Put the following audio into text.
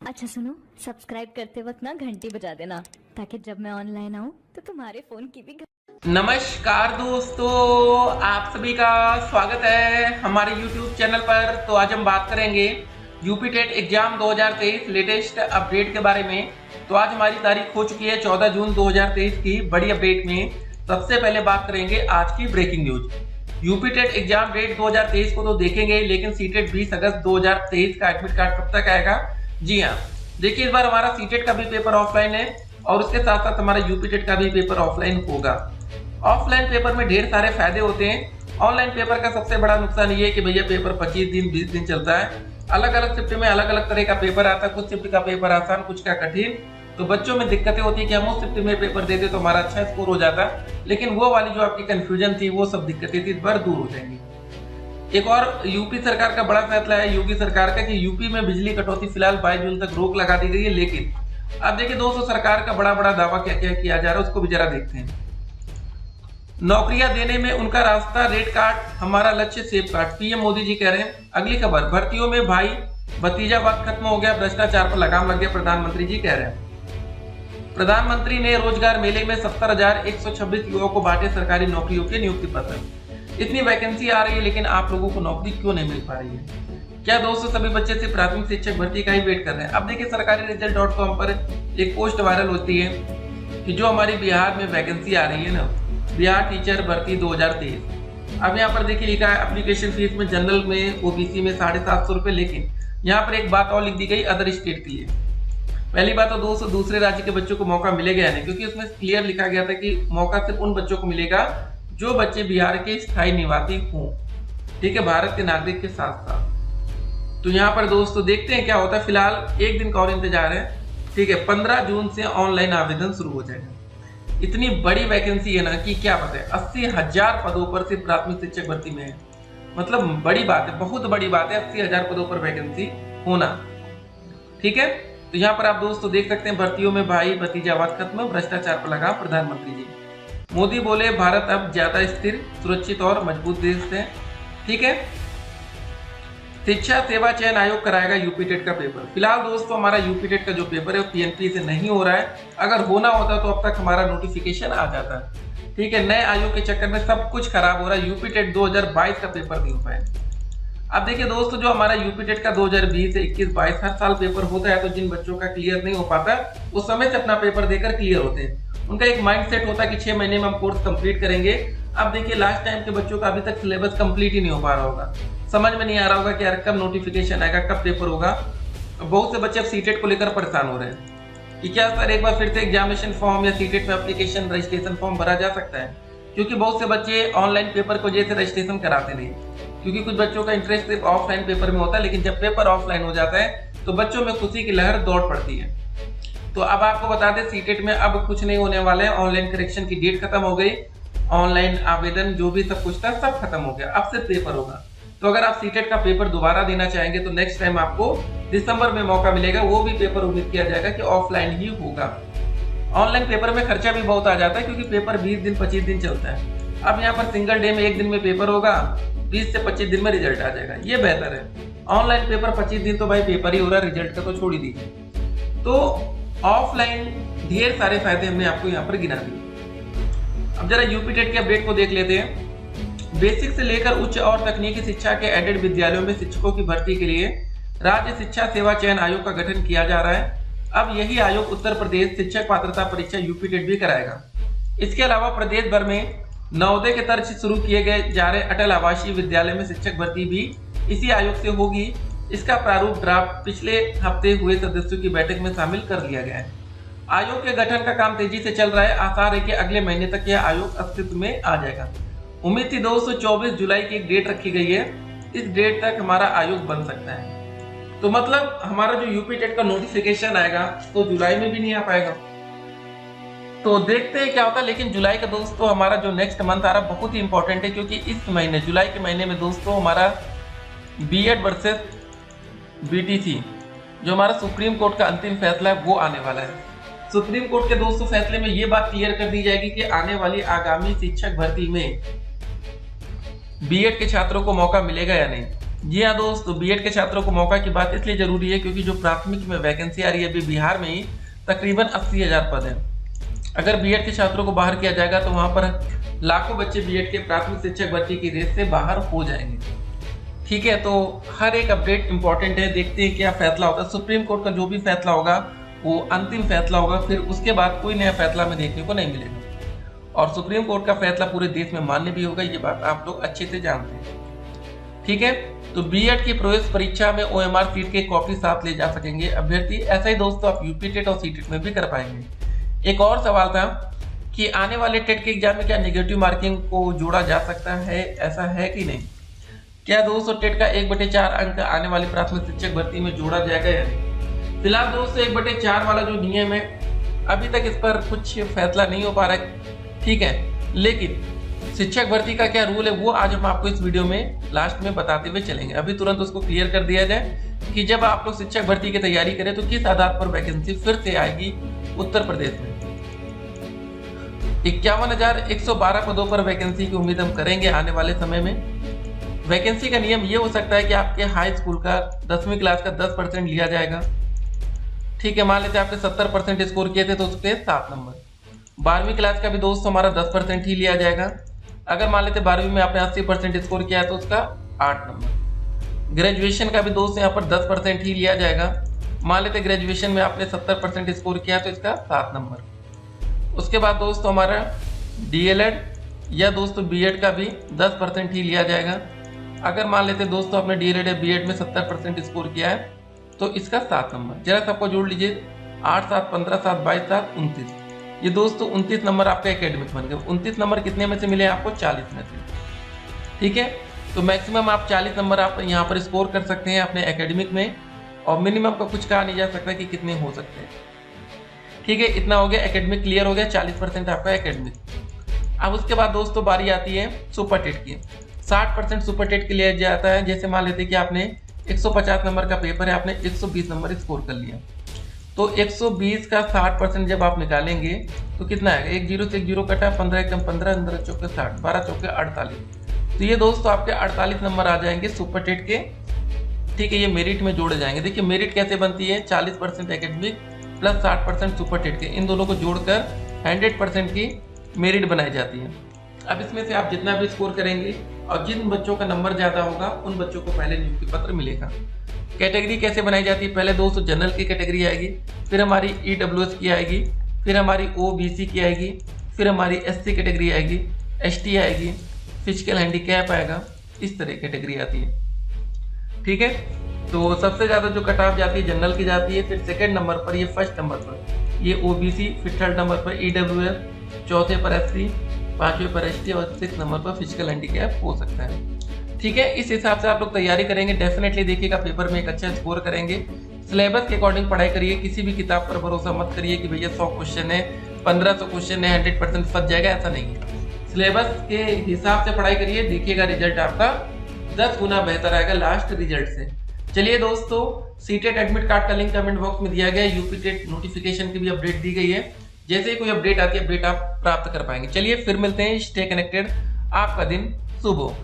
अच्छा सुनो, सब्सक्राइब करते वक्त ना घंटी बजा देना ताकि जब मैं ऑनलाइन आऊँ तो तुम्हारे फोन की भी नमस्कार दोस्तों, आप सभी का स्वागत है हमारे YouTube चैनल पर। तो आज हम बात करेंगे UP TET exam 2023 latest update के बारे में। तो आज हमारी तारीख हो चुकी है 14 जून 2023 की। बड़ी अपडेट में सबसे पहले बात करेंगे आज की breaking news. UP TET exam date 2023 को तो देखेंगे, लेकिन सीटेट 20 अगस्त 2023 का एडमिट कार्ड कब तक आएगा? जी हाँ, देखिए इस बार हमारा सीटेट का भी पेपर ऑफलाइन है और उसके साथ साथ हमारा यूपी टेट का भी पेपर ऑफलाइन होगा। ऑफलाइन पेपर में ढेर सारे फायदे होते हैं। ऑनलाइन पेपर का सबसे बड़ा नुकसान ये है कि भैया पेपर 25 दिन 20 दिन चलता है। अलग अलग शिफ्ट में अलग अलग तरह का पेपर आता है, कुछ शिफ्ट का पेपर आसान, कुछ का कठिन। तो बच्चों में दिक्कतें होती है कि हम उस शिफ्ट में पेपर देते तो हमारा अच्छा स्कोर हो जाता, लेकिन वो वाली जो आपकी कंफ्यूजन थी, वो सब दिक्कतें थी, इस बार दूर हो जाएंगी। एक और यूपी सरकार का बड़ा फैसला है योगी सरकार का कि यूपी में बिजली कटौती फिलहाल 22 जून तक रोक लगा दी गई है। लेकिन अब देखिए दोस्तों, सरकार का बड़ा बड़ा दावा क्या क्या किया जा रहा है, उसको भी जरा देखते हैं। नौकरियां देने में उनका रास्ता, रेड कार्ड हमारा लक्ष्य, safe card, PM Modi ji कह रहे हैं। अगली खबर, भर्तियों में भाई भतीजावाद खत्म हो गया, भ्रष्टाचार पर लगाम लग गया, प्रधानमंत्री जी कह रहे हैं। प्रधानमंत्री ने रोजगार मेले में 70,126 युवाओं को बांटे सरकारी नौकरियों के नियुक्ति पत्र। इतनी वैकेंसी आ रही है, लेकिन आप लोगों को नौकरी क्यों नहीं मिल पा रही है? क्या दोस्तों सभी बच्चे सिर्फ प्राथमिक शिक्षक भर्ती का ही वेट कर रहे हैं? अब देखिए सरकारी रिजल्ट.com पर एक पोस्ट वायरल होती है कि जो हमारी बिहार में वैकेंसी आ रही है ना, बिहार टीचर भर्ती 2023। अब यहाँ पर देखिए लिखा है एप्लीकेशन फीस में जनरल में ओबीसी में 750 रुपए। लेकिन यहाँ पर एक बात और लिख दी गई अदर स्टेट के लिए। पहली बात तो दोस्तों, दूसरे राज्य के बच्चों को मौका मिलेगा या नहीं, क्योंकि उसमें क्लियर लिखा गया था कि मौका सिर्फ उन बच्चों को मिलेगा जो बच्चे बिहार के स्थायी निवासी हों, ठीक है, भारत के नागरिक के साथ साथ। तो यहाँ पर दोस्तों देखते हैं क्या होता है। फिलहाल एक दिन का और इंतजार है, ठीक है, 15 जून से ऑनलाइन आवेदन शुरू हो जाएगा। इतनी बड़ी वैकेंसी है ना कि क्या पता है, 80,000 पदों पर सिर्फ प्राथमिक शिक्षक भर्ती में है। मतलब बड़ी बात है, बहुत बड़ी बात है 80,000 पदों पर वैकेंसी होना, ठीक है। तो यहाँ पर आप दोस्तों देख सकते हैं, भर्तियों में भाई भतीजावाद खत्म, भ्रष्टाचार पर लगाम, प्रधानमंत्री जी। मोदी बोले भारत अब ज्यादा स्थिर, सुरक्षित और मजबूत देश है, ठीक है। शिक्षा सेवा चयन आयोग कराएगा यूपी टेट का पेपर। फिलहाल दोस्तों हमारा यूपी टेट का जो पेपर है वो पीएनपी से नहीं हो रहा है। अगर होना होता तो अब तक हमारा नोटिफिकेशन आ जाता, ठीक है। नए आयोग के चक्कर में सब कुछ खराब हो रहा है। यूपी टेट 2022 का पेपर नहीं हो पाया। अब देखिए दोस्तों, जो हमारा यूपी टेट का 2020 से 21-22 हर साल पेपर होता है, तो जिन बच्चों का क्लियर नहीं हो पाता वो समय से अपना पेपर देकर क्लियर होते हैं। उनका एक माइंड सेट होता है कि 6 महीने में हम कोर्स कंप्लीट करेंगे। अब देखिए लास्ट टाइम के बच्चों का अभी तक सिलेबस कंप्लीट ही नहीं हो पा रहा होगा, समझ में नहीं आ रहा होगा कि यार कब नोटिफिकेशन आएगा, कब पेपर होगा। बहुत से बच्चे अब सीटेट को लेकर परेशान हो रहे हैं कि क्या सर एक बार फिर से एग्जामिनेशन फॉर्म या सीटेट में एप्लीकेशन रजिस्ट्रेशन फॉर्म भरा जा सकता है? क्योंकि बहुत से बच्चे ऑनलाइन पेपर को जैसे रजिस्ट्रेशन कराते नहीं, क्योंकि कुछ बच्चों का इंटरेस्ट सिर्फ ऑफलाइन पेपर में होता है। लेकिन जब पेपर ऑफलाइन हो जाता है तो बच्चों में खुशी की लहर दौड़ पड़ती है। तो अब आपको बता दें, सीटेट में अब कुछ नहीं होने वाले हैं। ऑनलाइन करेक्शन की डेट खत्म हो गई, ऑनलाइन आवेदन जो भी सब कुछ था सब खत्म हो गया, अब सिर्फ पेपर होगा। तो अगर आप सीटेट का पेपर दोबारा देना चाहेंगे तो नेक्स्ट टाइम आपको दिसंबर में मौका मिलेगा। वो भी पेपर उम्मीद किया जाएगा कि ऑफलाइन ही होगा। ऑनलाइन पेपर में खर्चा भी बहुत आ जाता है, क्योंकि पेपर 20 दिन 25 दिन चलता है। अब यहाँ पर सिंगल डे में एक दिन में पेपर होगा, 20 से 25 दिन में रिजल्ट आ जाएगा, ये बेहतर है। ऑनलाइन पेपर 25 दिन तो भाई पेपर ही हो रहा है, रिजल्ट का तो छोड़ ही दीजिए। तो ऑफलाइन ढेर सारे फायदे हमने आपको यहाँ पर गिना दिए। अब जरा यूपी टेट के अपडेट को देख लेते हैं। बेसिक से लेकर उच्च और तकनीकी शिक्षा के एडेड विद्यालयों में शिक्षकों की भर्ती के लिए राज्य शिक्षा सेवा चयन आयोग का गठन किया जा रहा है। अब यही आयोग उत्तर प्रदेश शिक्षक पात्रता परीक्षा यूपी टेट भी कराएगा। इसके अलावा प्रदेश भर में नवोदय के तर्ज से शुरू किए गए जा रहे अटल आवासीय विद्यालय में शिक्षक भर्ती भी इसी आयोग से होगी। इसका प्रारूप ड्राफ्ट पिछले हफ्ते हुए सदस्यों की बैठक में शामिल कर लिया गया है। आयोग के गठन का काम तेजी से चल रहा है। आसार है कि अगले महीने तक यह आयोग अस्तित्व में आ जाएगा। उम्मीद थी दोस्तों 24 जुलाई की एक डेट रखी गई है, इस डेट तक हमारा आयोग बन सकता है। तो मतलब हमारा जो यूपी टेट का नोटिफिकेशन आएगा तो जुलाई में भी नहीं आ पाएगा। तो देखते हैं क्या होता है। लेकिन जुलाई का दोस्तों हमारा जो नेक्स्ट मंथ आ रहा है बहुत ही इंपॉर्टेंट है, क्योंकि इस महीने जुलाई के महीने में दोस्तों हमारा बीएड वर्सेस बीटीसी जो हमारा सुप्रीम कोर्ट का अंतिम फैसला है वो आने वाला है। सुप्रीम कोर्ट के दोस्तों फैसले में ये बात क्लियर कर दी जाएगी कि आने वाली आगामी शिक्षक भर्ती में बीएड के छात्रों को मौका मिलेगा या नहीं। जी हाँ दोस्तों, बीएड के छात्रों को मौका की बात इसलिए जरूरी है क्योंकि जो प्राथमिक में वैकेंसी आ रही है अभी बिहार में ही तकरीबन 80,000 पद है। अगर बीएड के छात्रों को बाहर किया जाएगा तो वहां पर लाखों बच्चे बीएड के प्राथमिक शिक्षक भर्ती की रेस से बाहर हो जाएंगे। ठीक है, तो हर एक अपडेट इंपॉर्टेंट है, देखते हैं क्या फैसला होता है। सुप्रीम कोर्ट का जो भी फैसला होगा वो अंतिम फैसला होगा, फिर उसके बाद कोई नया फैसला हमें देखने को नहीं मिलेगा और सुप्रीम कोर्ट का फैसला पूरे देश में मान्य भी होगा, ये बात आप लोग अच्छे से जानते हैं। ठीक है, तो बीएड की प्रवेश परीक्षा में ओएमआर सीट के कॉपी साथ ले जा सकेंगे अभ्यर्थी। ऐसा ही दोस्तों आप यूपी टेट और सीटेट में भी कर पाएंगे। एक और सवाल था कि आने वाले टेट के एग्जाम में क्या नेगेटिव मार्किंग को जोड़ा जा सकता है, ऐसा है कि नहीं? क्या दोस्तों टेट का 1/4 अंक आने वाली प्राथमिक शिक्षक भर्ती में जोड़ा जाएगा या नहीं? फिलहाल दोस्तों 1/4 वाला जो नियम है अभी तक इस पर कुछ फैसला नहीं हो पा रहा है। ठीक है, लेकिन शिक्षक भर्ती का क्या रूल है वो आज हम आपको इस वीडियो में लास्ट में बताते हुए चलेंगे। अभी तुरंत उसको क्लियर कर दिया जाए कि जब आप लोग शिक्षक भर्ती की तैयारी करें तो किस आधार पर वैकेंसी फिर से आएगी उत्तर प्रदेश में। 51,112 पदों पर वैकेंसी की उम्मीद हम करेंगे आने वाले समय में। वैकेंसी का नियम ये हो सकता है कि आपके हाई स्कूल का 10वीं क्लास का 10% लिया जाएगा। ठीक है, मान लेते आपने 70% स्कोर किए थे तो उसके 7 नंबर। 12वीं क्लास का भी दोस्तों हमारा 10% ही लिया जाएगा। अगर मान लेते 12वीं में आपने 80% स्कोर किया है तो उसका 8 नंबर। ग्रेजुएशन का भी दोस्त यहाँ पर 10% ही लिया जाएगा। मान लेते ग्रेजुएशन में आपने 70% स्कोर किया तो इसका 7 नंबर। उसके बाद दोस्तों हमारा डीएलएड या दोस्तों बीएड का भी 10% ही लिया जाएगा। अगर मान लेते दोस्तों आपने डीएलएड या बीएड में 70% स्कोर किया है तो इसका 7 नंबर। जरा सबको जोड़ लीजिए, 8 7 15 7 22 7 29। ये दोस्तों 29 नंबर आपका एकेडमिक बन गए। 29 नंबर कितने में से मिले आपको? 40 में से। ठीक है, तो मैक्सिमम आप 40 नंबर आप यहाँ पर स्कोर कर सकते हैं अपने एकेडमिक में और मिनिमम का कुछ कहा नहीं जा सकता कि कितने हो सकते हैं। ठीक है, इतना हो गया, एकेडमिक क्लियर हो गया, 40% आपका एकेडमिक। अब उसके बाद दोस्तों बारी आती है सुपर टेट की। 60% सुपर टेट के लिए जाता है। जैसे मान लेते कि आपने 150 नंबर का पेपर है, आपने 120 नंबर स्कोर कर लिया तो 120 का 60% जब आप निकालेंगे तो कितना आएगा? 1 0 से 1 0 कटा, 15 एकम 15, 15 चौके 60, 12 चौके 48। तो ये दोस्तों आपके 48 नंबर आ जाएंगे सुपर टेट के। ठीक है, ये मेरिट में जोड़े जाएंगे। देखिए मेरिट कैसे बनती है, 40% एकेडमिक प्लस 60% सुपर टेट के, इन दोनों को जोड़कर 100% की मेरिट बनाई जाती है। अब इसमें से आप जितना भी स्कोर करेंगे और जिन बच्चों का नंबर ज्यादा होगा उन बच्चों को पहले नियुक्ति पत्र मिलेगा। कैटेगरी कैसे बनाई जाती है? पहले दोस्तों जनरल की कैटेगरी आएगी, फिर हमारी ईडब्ल्यूएस की आएगी, फिर हमारी ओबीसी की आएगी, फिर हमारी एससी कैटेगरी आएगी, एसटी आएगी, फिजिकल हैंडीकैप आएगा, इस तरह कैटेगरी आती है। ठीक है, तो सबसे ज्यादा जो कट ऑफ जाती है जनरल की जाती है, फिर सेकंड नंबर पर, ये फर्स्ट नंबर पर ये ओबीसी, फिर थर्ड नंबर पर ईडब्ल्यूएस, चौथे पर एससी, 5वें पर एसटी और 6 नंबर पर फिजिकल हैंडीकैप हो सकता है। ठीक है, इस हिसाब से आप लोग तैयारी करेंगे, डेफिनेटली देखिएगा पेपर में एक अच्छा स्कोर करेंगे। सिलेबस के अकॉर्डिंग पढ़ाई करिए, किसी भी किताब पर भरोसा मत करिए कि भैया 100 क्वेश्चन है, 1500 क्वेश्चन है, 100% फंस जाएगा, ऐसा नहीं है। सिलेबस के हिसाब से पढ़ाई करिए, देखिएगा रिजल्ट आपका 10 गुना बेहतर आएगा लास्ट रिजल्ट से। चलिए दोस्तों, सीटेट एडमिट कार्ड का लिंक कमेंट बॉक्स में दिया गया है, यूपी टेट नोटिफिकेशन की भी अपडेट दी गई है। जैसे ही कोई अपडेट आती है अपडेट आप प्राप्त कर पाएंगे। चलिए फिर मिलते हैं, स्टे कनेक्टेड, आपका दिन शुभ हो।